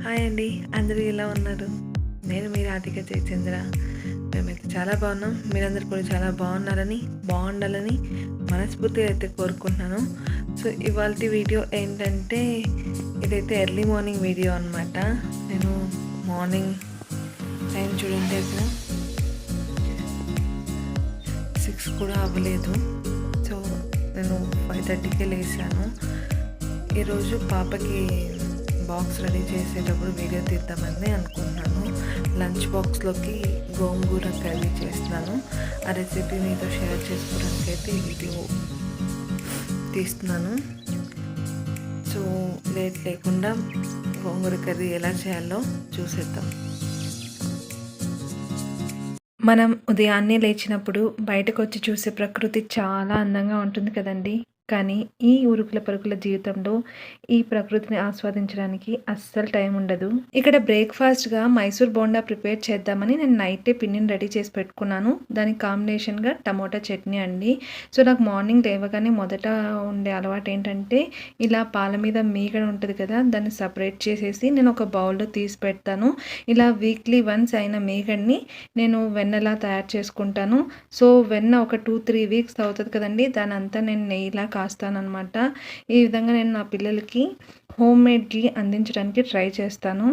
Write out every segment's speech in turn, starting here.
Hi అండి, అందరూ ఎలా ఉన్నారు? నేను మీ రాధిక జయచంద్ర. మేమైతే చాలా బాగున్నాం. మీరందరూ కూడా చాలా బాగుండాలని మనస్ఫూర్తిగా అయితే కోరుకుంటున్నాను. సో ఇవాళ వీడియో ఏంటంటే, ఇదైతే ఎర్లీ మార్నింగ్ వీడియో అనమాట. నేను మార్నింగ్ టైం చూడండి, అక్కడ 6 కూడా అవ్వలేదు. సో నేను 5:30కే లేచాను. ఈరోజు పాపకి బాక్స్ రెడీ చేసేటప్పుడు వీడియో తీద్దామని అనుకుంటున్నాను. లంచ్ బాక్స్లోకి గోంగూర కర్రీ చేస్తున్నాను. ఆ రెసిపీ మీతో షేర్ చేసుకోవడానికి అయితే ఈ వీడియో తీస్తున్నాను. సో లేట్ లేకుండా గోంగూర కర్రీ ఎలా చేయాలో చూసేద్దాం. మనం ఉదయాన్నే లేచినప్పుడు బయటకు వచ్చి చూసే ప్రకృతి చాలా అందంగా ఉంటుంది కదండి. కానీ ఈ ఉరుకుల పరుగుల జీవితంలో ఈ ప్రకృతిని ఆస్వాదించడానికి అస్సలు టైం ఉండదు. ఇక్కడ బ్రేక్ఫాస్ట్గా మైసూర్ బోండా ప్రిపేర్ చేద్దామని నేను నైటే పిండిని రెడీ చేసి పెట్టుకున్నాను. దానికి కాంబినేషన్గా టమోటా చట్నీ అండి. సో నాకు మార్నింగ్ లేవగానే మొదట ఉండే అలవాటు ఏంటంటే, ఇలా పాల మీద మీగడ ఉంటుంది కదా, దాన్ని సపరేట్ చేసేసి నేను ఒక బౌల్లో తీసి పెడతాను. ఇలా వీక్లీ వన్స్ అయిన మీగడ్ని నేను వెన్నలా తయారు చేసుకుంటాను. సో వెన్న ఒక 2-3 వీక్స్ అవుతుంది కదండి, దాని అంతా నేను నెయ్యిలా కాస్తానన్నమాట. ఈ విధంగా నేను నా పిల్లలకి హోమ్ మేడ్ ఘీ అందించడానికి ట్రై చేస్తాను.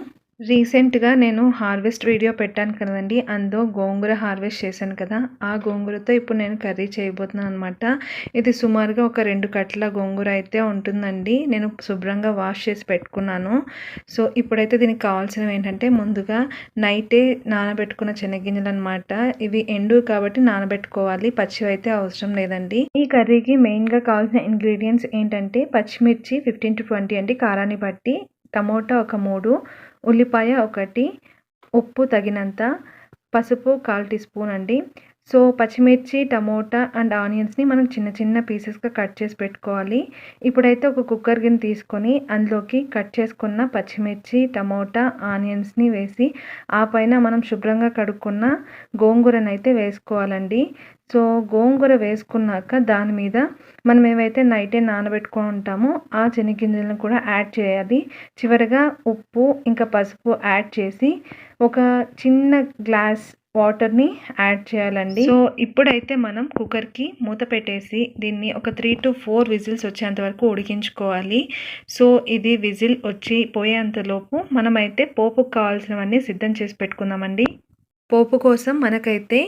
రీసెంట్గా నేను హార్వెస్ట్ వీడియో పెట్టాను కదండి, అందులో గోంగూర హార్వెస్ట్ చేశాను కదా, ఆ గోంగూరతో ఇప్పుడు నేను కర్రీ చేయబోతున్నాను అనమాట. ఇది సుమారుగా ఒక 2 కట్టల గోంగూర అయితే ఉంటుందండి. నేను శుభ్రంగా వాష్ చేసి పెట్టుకున్నాను. సో ఇప్పుడైతే దీనికి కావాల్సినవి ఏంటంటే, ముందుగా నైటే నానబెట్టుకున్న శనగగింజలు అనమాట. ఇవి ఎండు కాబట్టి నానబెట్టుకోవాలి, పచ్చివి అయితే అవసరం లేదండి. ఈ కర్రీకి మెయిన్గా కావాల్సిన ఇంగ్రీడియంట్స్ ఏంటంటే, పచ్చిమిర్చి 15-20 అండి కారాన్ని బట్టి, టమోటా ఒక 3, ఉల్లిపాయ 1, ఉప్పు తగినంత, పసుపు 1/4 టీ స్పూన్ అండి. సో పచ్చిమిర్చి, టమోటా అండ్ ఆనియన్స్ని మనం చిన్న చిన్న పీసెస్గా కట్ చేసి పెట్టుకోవాలి. ఇప్పుడైతే ఒక కుక్కర్ గిన్నె తీసుకొని అందులోకి కట్ చేసుకున్న పచ్చిమిర్చి, టమోటా, ఆనియన్స్ని వేసి ఆ పైన మనం శుభ్రంగా కడుక్కున్న గోంగూరనైతే వేసుకోవాలండి. సో గోంగూర వేసుకున్నాక దాని మీద మనం ఏవైతే నైటే నానబెట్టుకొని ఉంటామో ఆ శనగగింజలను కూడా యాడ్ చేయాలి. చివరగా ఉప్పు ఇంకా పసుపు యాడ్ చేసి ఒక చిన్న గ్లాస్ వాటర్ని యాడ్ చేయాలండి. సో ఇప్పుడైతే మనం కుక్కర్కి మూత పెట్టేసి దీన్ని ఒక 3-4 విజిల్స్ వచ్చేంత వరకు ఉడికించుకోవాలి. సో ఇది విజిల్ వచ్చి పోయేంతలోపు మనమైతే పోపుకు కావాల్సినవన్నీ సిద్ధం చేసి పెట్టుకుందామండి. పోపు కోసం మనకైతే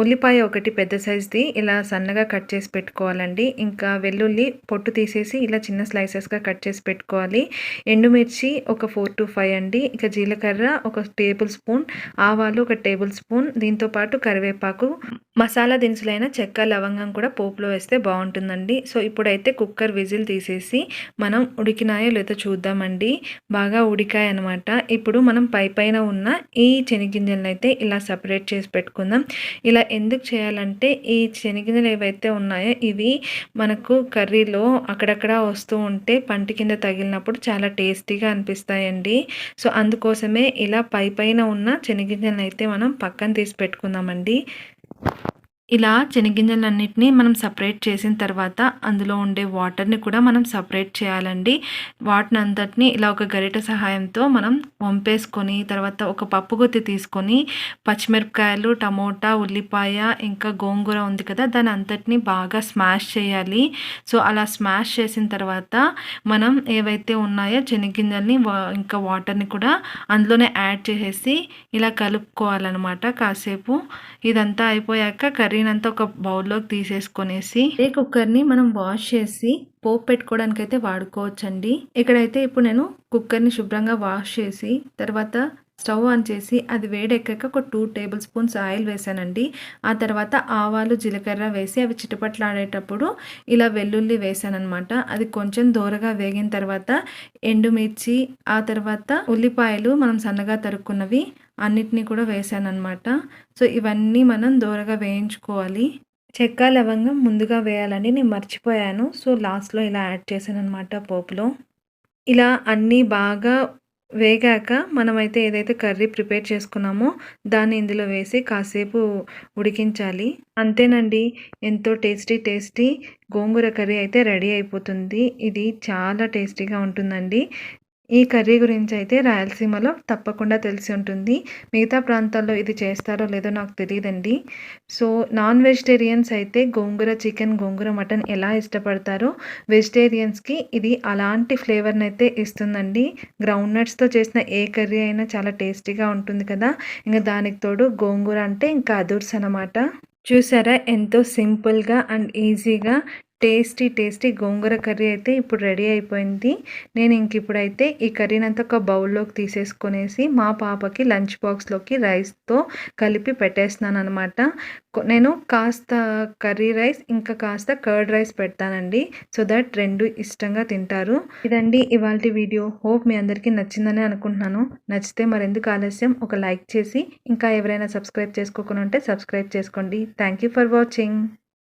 ఉల్లిపాయ 1 పెద్ద సైజ్ది ఇలా సన్నగా కట్ చేసి పెట్టుకోవాలండి. ఇంకా వెల్లుల్లి పొట్టు తీసేసి ఇలా చిన్న స్లైసెస్గా కట్ చేసి పెట్టుకోవాలి. ఎండుమిర్చి ఒక 4-5 అండి. ఇక జీలకర్ర ఒక టేబుల్ స్పూన్, ఆవాలు ఒక టేబుల్ స్పూన్, దీంతోపాటు కరివేపాకు, మసాలా దినుసులైన చెక్క, లవంగం కూడా పోపులో వేస్తే బాగుంటుందండి. సో ఇప్పుడైతే కుక్కర్ విజిల్ తీసేసి మనం ఉడికినాయో లేదో చూద్దామండి. బాగా ఉడికాయి అనమాట. ఇప్పుడు మనం పైన ఉన్న ఈ శనగగింజలను అయితే ఇలా సపరేట్ చేసి పెట్టుకుందాం. ఇలా ఎందుకు చేయాలంటే, ఈ శనగగింజలు ఏవైతే ఉన్నాయో ఇవి మనకు కర్రీలో అక్కడక్కడ వస్తూ ఉంటే పంటి కింద తగిలినప్పుడు చాలా టేస్టీగా అనిపిస్తాయండి. సో అందుకోసమే ఇలా పైన ఉన్న శనగగింజలను అయితే మనం పక్కన తీసి పెట్టుకుందామండి. ఇలా శనగగింజలన్నిటిని మనం సపరేట్ చేసిన తర్వాత అందులో ఉండే వాటర్ని కూడా మనం సపరేట్ చేయాలండి. వాటిని అంతటిని ఇలా ఒక గరిటె సహాయంతో మనం వంపేసుకొని, తర్వాత ఒక పప్పు గుత్తి తీసుకొని పచ్చిమిరపకాయలు, టమోటా, ఉల్లిపాయ ఇంకా గోంగూర ఉంది కదా, దాని అంతటిని బాగా స్మాష్ చేయాలి. సో అలా స్మాష్ చేసిన తర్వాత మనం ఏవైతే ఉన్నాయో శనగగింజల్ని ఇంకా వాటర్ని కూడా అందులోనే యాడ్ చేసేసి ఇలా కలుపుకోవాలన్నమాట కాసేపు. ఇదంతా అయిపోయాక కర్రీనంతా ఒక బౌల్లోకి తీసేసుకొనేసి ఏ కుక్కర్ని మనం వాష్ చేసి పోపు పెట్టుకోవడానికి అయితే వాడుకోవచ్చండి. ఇక్కడైతే ఇప్పుడు నేను కుక్కర్ని శుభ్రంగా వాష్ చేసి తర్వాత స్టవ్ ఆన్ చేసి అది వేడెక్కాక ఒక 2 టేబుల్ స్పూన్స్ ఆయిల్ వేసానండి. ఆ తర్వాత ఆవాలు, జీలకర్ర వేసి అవి చిటపట్లాడేటప్పుడు ఇలా వెల్లుల్లి వేసానమాట. అది కొంచెం దోరగా వేగిన తర్వాత ఎండుమిర్చి, ఆ తర్వాత ఉల్లిపాయలు మనం సన్నగా తరుక్కున్నవి అన్నిటినీ కూడా వేసానమాట. సో ఇవన్నీ మనం దోరగా వేయించుకోవాలి. చెక్క, లవంగం ముందుగా వేయాలని నేను మర్చిపోయాను. సో లాస్ట్లో ఇలా యాడ్ చేశాను అనమాట పోపులో. ఇలా అన్నీ బాగా వేగాక మనమైతే ఏదైతే కర్రీ ప్రిపేర్ చేసుకున్నామో దాన్ని ఇందులో వేసి కాసేపు ఉడికించాలి. అంతేనండి, ఎంతో టేస్టీ గోంగూర కర్రీ అయితే రెడీ అయిపోతుంది. ఇది చాలా టేస్టీగా ఉంటుందండి. ఈ కర్రీ గురించయితే రాయలసీమలో తప్పకుండా తెలిసి ఉంటుంది. మిగతా ప్రాంతాల్లో ఇది చేస్తారో లేదో నాకు తెలీదండి. సో, నాన్ వెజిటేరియన్స్ అయితే గోంగూర చికెన్, గోంగూర మటన్ ఎలా ఇష్టపడతారో వెజిటేరియన్స్‌కి ఇది అలాంటి ఫ్లేవర్‌నైతే ఇస్తుందండి. గ్రౌండ్ నట్స్‌తో చేసిన ఏ కర్రీ అయినా చాలా టేస్టీగా ఉంటుంది కదా! ఇంక దానికి తోడు గోంగూర అంటే ఇంకా అదుర్స్ అనమాట. చూసారా ఎంతో సింపుల్‌గా అండ్ ఈజీగా టేస్టీ గోంగూర కర్రీ అయితే ఇప్పుడు రెడీ అయిపోయింది. నేను ఇప్పుడైతే ఈ కర్రీనంతా ఒక బౌల్‌లోకి తీసేసుకొనేసి మా పాపకి లంచ్ బాక్స్‌లోకి రైస్‌తో కలిపి పెట్టేస్తున్నాననమాట. నేను కాస్త కర్రీ రైస్ ఇంకా కాస్త కర్డ్ రైస్ పెడతానండి. సో దట్ 2 ఇష్టంగా తింటారు. ఇదండి ఇవాల్టి వీడియో. హోప్ మీ అందరికీ నచ్చిందనే అనుకుంటున్నాను. నచ్చితే మరెందుకు ఆలస్యం ఒక లైక్ చేసి ఇంకా ఎవరైనా సబ్స్క్రైబ్ చేసుకోకుండా ఉంటే సబ్స్క్రైబ్ చేసుకోండి. Thank you for watching.